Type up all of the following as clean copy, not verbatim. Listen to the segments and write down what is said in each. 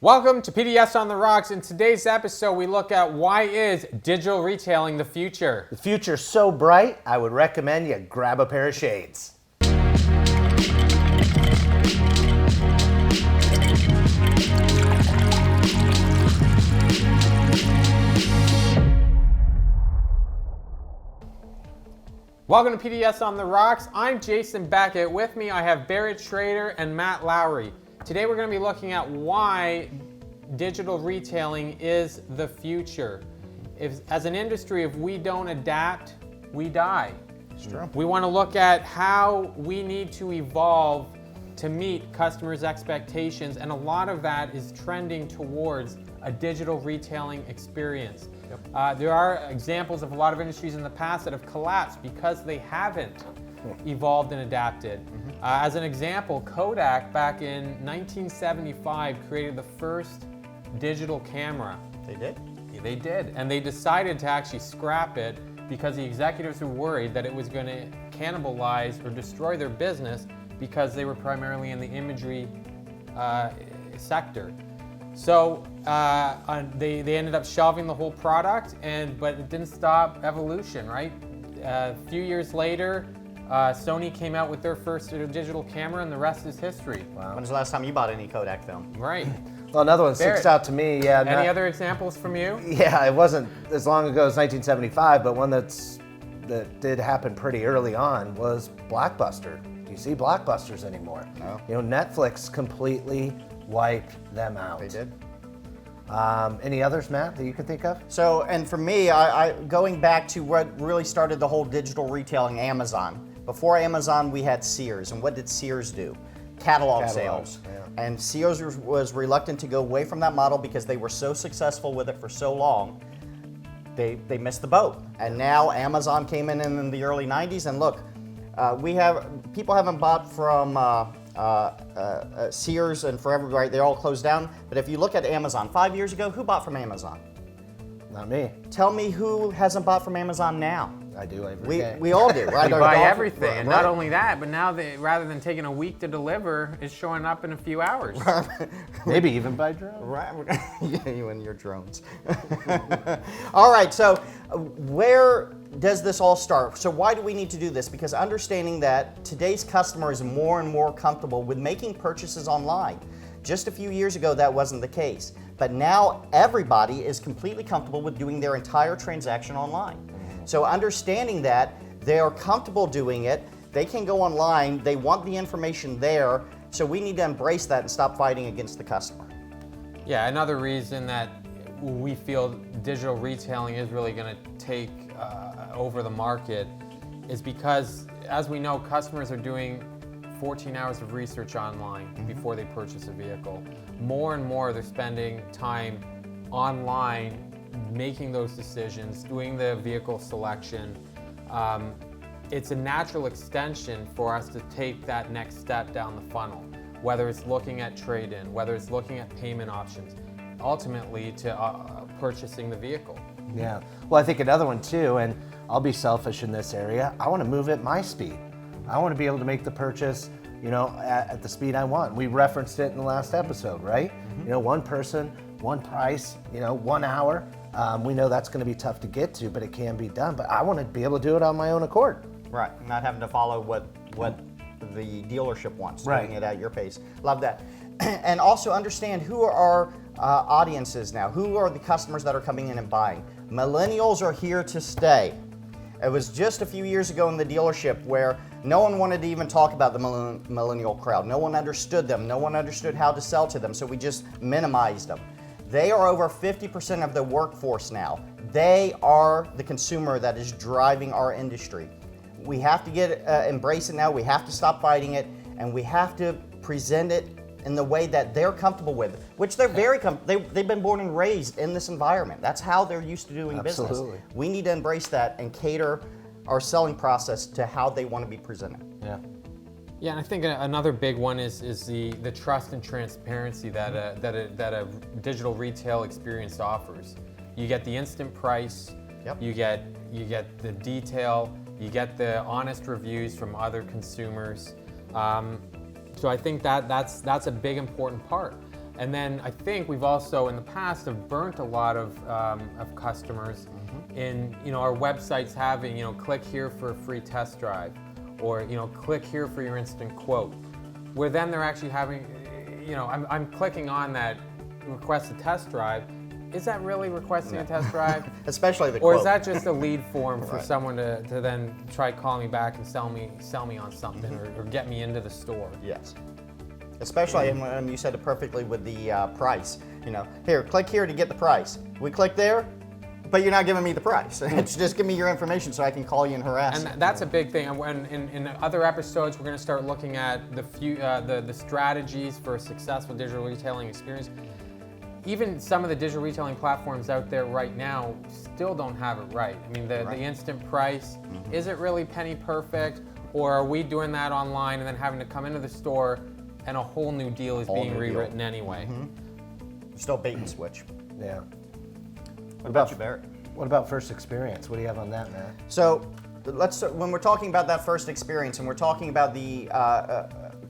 Welcome to PDS on the Rocks. In today's episode, we look at why is digital retailing the future? The future's so bright, I would recommend you grab a pair of shades. Welcome to PDS on the Rocks. I'm Jason Beckett. With me, I have Barrett Schrader and Matt Lowry. Today, we're going to be looking at why digital retailing is the future. As an industry, if we don't adapt, we die. It's true. We want to look at how we need to evolve to meet customers' expectations, and a lot of that is trending towards a digital retailing experience. Yep. There are examples of a lot of industries in the past that have collapsed because they haven't evolved and adapted. As an example, Kodak back in 1975 created the first digital camera. They did? Yeah, they did, and they decided to actually scrap it because the executives were worried that it was going to cannibalize or destroy their business because they were primarily in the imagery sector. So they ended up shelving the whole product, but it didn't stop evolution, right? A few years later, Sony came out with their first digital camera, and the rest is history. Wow. When's the last time you bought any Kodak film? Right. Well, another one sticks out to me. Yeah. Any other examples from you? Yeah, it wasn't as long ago as 1975, but one that did happen pretty early on was Blockbuster. Do you see Blockbusters anymore? No. You know, Netflix completely wiped them out. They did. Any others, Matt, that you can think of? So, and for me, I going back to what really started the whole digital retailing, Amazon. Before Amazon, we had Sears, and what did Sears do? Catalog sales. Yeah. And Sears was reluctant to go away from that model because they were so successful with it for so long. They missed the boat. And now Amazon came in the early 90s, and look, people haven't bought from Sears and Forever, right? They're all closed down. But if you look at Amazon, 5 years ago, who bought from Amazon? Not me. Tell me who hasn't bought from Amazon now? I do every day. We all do, right? You buy everything, and not only that, but now rather than taking a week to deliver, it's showing up in a few hours. Maybe even by drone. Right, yeah, you and your drones. All right, so where does this all start? So why do we need to do this? Because understanding that today's customer is more and more comfortable with making purchases online. Just a few years ago, that wasn't the case. But now everybody is completely comfortable with doing their entire transaction online. So understanding that, they are comfortable doing it, they can go online, they want the information there, so we need to embrace that and stop fighting against the customer. Yeah, another reason that we feel digital retailing is really going to take over the market is because, as we know, customers are doing 14 hours of research online before they purchase a vehicle. More and more, they're spending time online making those decisions, doing the vehicle selection. It's a natural extension for us to take that next step down the funnel, whether it's looking at trade-in, whether it's looking at payment options, ultimately to purchasing the vehicle. Yeah. Well, I think another one too, and I'll be selfish in this area, I want to move at my speed. I want to be able to make the purchase, at the speed I want. We referenced it in the last episode, right? One person, one price, 1 hour. We know that's going to be tough to get to, but it can be done. But I want to be able to do it on my own accord. Right, not having to follow what the dealership wants, right. Doing it at your pace. Love that. And also understand who are our audiences now. Who are the customers that are coming in and buying? Millennials are here to stay. It was just a few years ago in the dealership where no one wanted to even talk about the millennial crowd. No one understood them. No one understood how to sell to them, so we just minimized them. They are over 50% of the workforce now. They are the consumer that is driving our industry. We have to embrace it now. We have to stop fighting it, and we have to present it in the way that they're comfortable with, which they're very comfortable. They've been born and raised in this environment. That's how they're used to doing business. We need to embrace that and cater our selling process to how they want to be presented. Yeah. Yeah, and I think another big one is the trust and transparency that a digital retail experience offers. You get the instant price. Yep. You get the detail. You get the honest reviews from other consumers. So I think that's a big important part. And then I think we've also in the past have burnt a lot of customers in our websites having click here for a free test drive, or click here for your instant quote, where then they're actually having I'm clicking on that request a test drive. Is that really requesting a test drive? Especially the Or quote. is that just a lead form for Right. someone to then try calling me back and sell me on something, or get me into the store? Yes. Especially, and you said it perfectly with the price. Here, click here to get the price. We click there, but you're not giving me the price. It's just give me your information so I can call you and harass you. And that's a big thing. And when in other episodes, we're going to start looking at the strategies for a successful digital retailing experience. Even some of the digital retailing platforms out there right now still don't have it right. I mean, the instant price, is it really penny perfect? Or are we doing that online and then having to come into the store and a whole new deal is being rewritten anyway? Still bait and switch. Yeah. What about you, Barrett? What about first experience? What do you have on that, Matt? So when we're talking about that first experience, and we're talking about the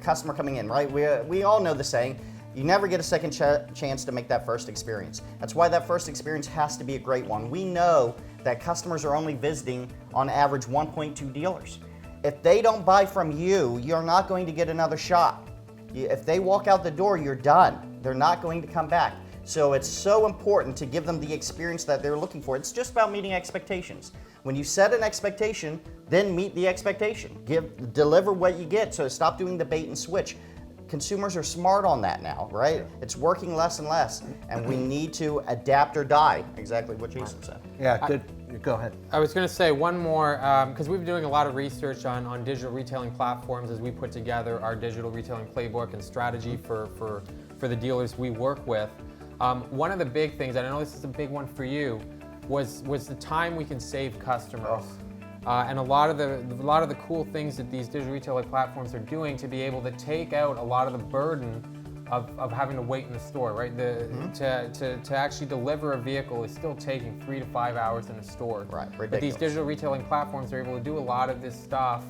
customer coming in, right? We all know the saying, you never get a second chance to make that first experience. That's why that first experience has to be a great one. We know that customers are only visiting on average 1.2 dealers. If they don't buy from you, you're not going to get another shot. If they walk out the door, you're done. They're not going to come back. So it's so important to give them the experience that they're looking for. It's just about meeting expectations. When you set an expectation, then meet the expectation. Deliver what you get. So stop doing the bait and switch. Consumers are smart on that now, right? It's working less and less, and we need to adapt or die. Exactly what Jason said. Yeah, good. Go ahead. I was going to say one more, because we've been doing a lot of research on digital retailing platforms as we put together our digital retailing playbook and strategy for the dealers we work with. One of the big things, and I know this is a big one for you, was the time we can save customers. And a lot of the cool things that these digital retailing platforms are doing to be able to take out a lot of the burden of having to wait in the store, right? To actually deliver a vehicle is still taking 3 to 5 hours in a store. Right, ridiculous. But these digital retailing platforms are able to do a lot of this stuff,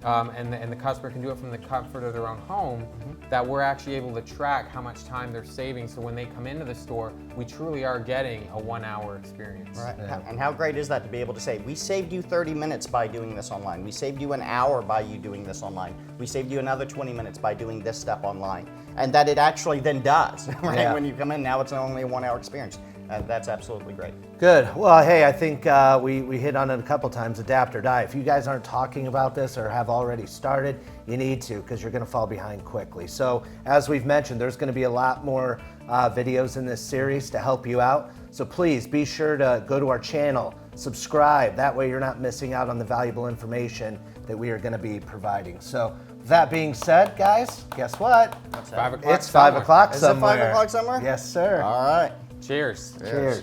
and the customer can do it from the comfort of their own home, that we're actually able to track how much time they're saving, so when they come into the store, we truly are getting a 1 hour experience. Right. And how great is that to be able to say, we saved you 30 minutes by doing this online. We saved you an hour by you doing this online. We saved you another 20 minutes by doing this step online. And that it actually then does, right? Yeah. When you come in, now it's only a 1 hour experience. That's absolutely great. Good. Well, hey, I think we hit on it a couple times, adapt or die. If you guys aren't talking about this or have already started, you need to, because you're going to fall behind quickly. So as we've mentioned, there's going to be a lot more videos in this series to help you out. So please be sure to go to our channel, subscribe. That way you're not missing out on the valuable information that we are going to be providing. So with that being said, guys, guess what? What's that? 5 o'clock It's 5 o'clock Is somewhere. it 5 o'clock somewhere? Yes, sir. All right. Cheers. Cheers.